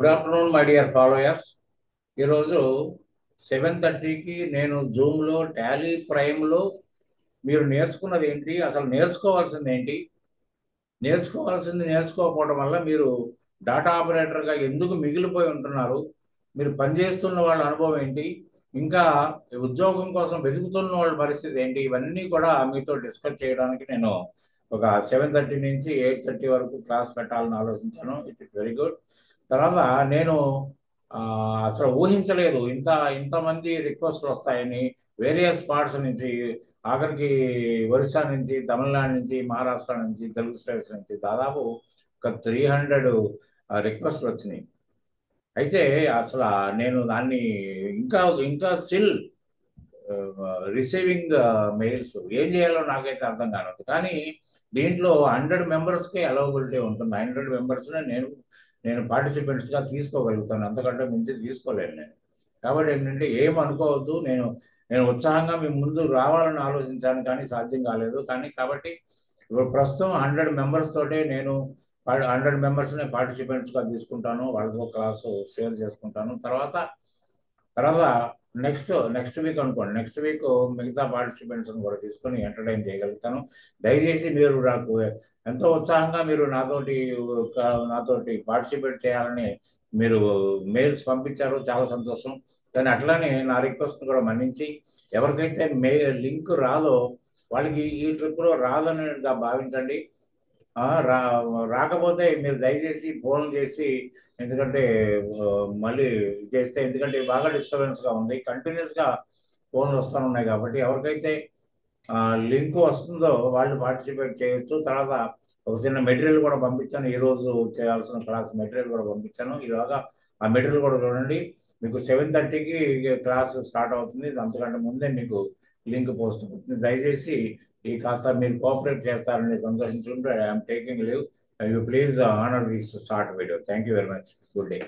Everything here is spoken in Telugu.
Good afternoon my dear followers. ఈరోజు 7:30కి నేను జూమ్లో టాలీ ప్రైమ్లో మీరు నేర్చుకున్నది ఏంటి, అసలు నేర్చుకోవాల్సింది ఏంటి, నేర్చుకోవాల్సింది నేర్చుకోకపోవడం వల్ల మీరు డాటా ఆపరేటర్గా ఎందుకు మిగిలిపోయి ఉంటున్నారు, మీరు పనిచేస్తున్న వాళ్ళ అనుభవం ఏంటి, ఇంకా ఉద్యోగం కోసం వెతుకుతున్న వాళ్ళ పరిస్థితి ఏంటి, ఇవన్నీ కూడా మీతో డిస్కస్ చేయడానికి నేను ఒక 7:30 నుంచి 8:30 వరకు క్లాస్ పెట్టాలని ఆలోచించాను. It is very good. తర్వాత నేను ఆ, అసలు ఊహించలేదు ఇంతమంది రిక్వెస్ట్లు వస్తాయని. వేరియస్ పార్ట్స్ నుంచి, ఆఖరికి ఒరిస్సా నుంచి, తమిళనాడు నుంచి, మహారాష్ట్ర నుంచి, తెలుగు స్టేట్స్ నుంచి దాదాపు ఒక 300 రిక్వెస్ట్లు వచ్చినాయి. అయితే అసలు నేను దాన్ని ఇంకా ఇంకా స్టిల్ రిసీవింగ్ మెయిల్స్ ఏం చేయాలో నాకైతే అర్థం కానదు. కానీ దీంట్లో 100 మెంబర్స్కే అవైలబిలిటీ ఉంటుంది. 100 మెంబర్స్నే నేను పార్టిసిపెంట్స్గా తీసుకోగలుగుతాను, అంతకంటే మించి తీసుకోలేను నేను. కాబట్టి ఏంటంటే ఏం అనుకోవద్దు. నేను నేను ఉత్సాహంగా మీ ముందు రావాలని ఆలోచించాను, కానీ సాధ్యం కాలేదు. కాబట్టి ఇప్పుడు ప్రస్తుతం 100 మెంబర్స్ తోటే నేను 100 మెంబర్స్నే పార్టిసిపెంట్స్గా తీసుకుంటాను, వాళ్ళతో క్లాసు షేర్ చేసుకుంటాను. తర్వాత తర్వాత నెక్స్ట్ వీక్ అనుకోండి, నెక్స్ట్ వీక్ మిగతా పార్టిసిపెంట్స్ని కూడా తీసుకొని ఎంటర్టైన్ చేయగలుగుతాను. దయచేసి మీరు నాకు ఎంతో ఉత్సాహంగా మీరు నాతోటి పార్టిసిపేట్ చేయాలని మీరు మెయిల్స్ పంపించారు, చాలా సంతోషం. కానీ అట్లానే నా రిక్వెస్ట్ కూడా మన్నించి ఎవరికైతే లింక్ రాదో వాళ్ళకి ఈ ట్రిప్లో రాదనిగా భావించండి. ఆ, రా రాకపోతే మీరు దయచేసి ఫోన్ చేసి, ఎందుకంటే ఆ, మళ్ళీ చేస్తే, ఎందుకంటే బాగా డిస్టర్బెన్స్గా ఉంది, కంటిన్యూస్గా ఫోన్లు వస్తూ ఉన్నాయి. కాబట్టి ఎవరికైతే లింక్ వస్తుందో వాళ్ళు పార్టిసిపేట్ చేయొచ్చు. తర్వాత ఒక చిన్న మెటీరియల్ కూడా పంపించాను, ఈరోజు చేయాల్సిన క్లాస్ మెటీరియల్ కూడా పంపించాను. ఈలోగా ఆ మెటీరియల్ కూడా చూడండి. మీకు 7:30కి క్లాస్ స్టార్ట్ అవుతుంది, అంతకంటే ముందే మీకు లింక్ పోస్ట్ అవుతుంది. దయచేసి ఈ కాస్త మీరు కోఆపరేట్ చేస్తారని సంతోషించుకుంటూ I'm taking leave. You please honour this short video. Thank you very much. Good day.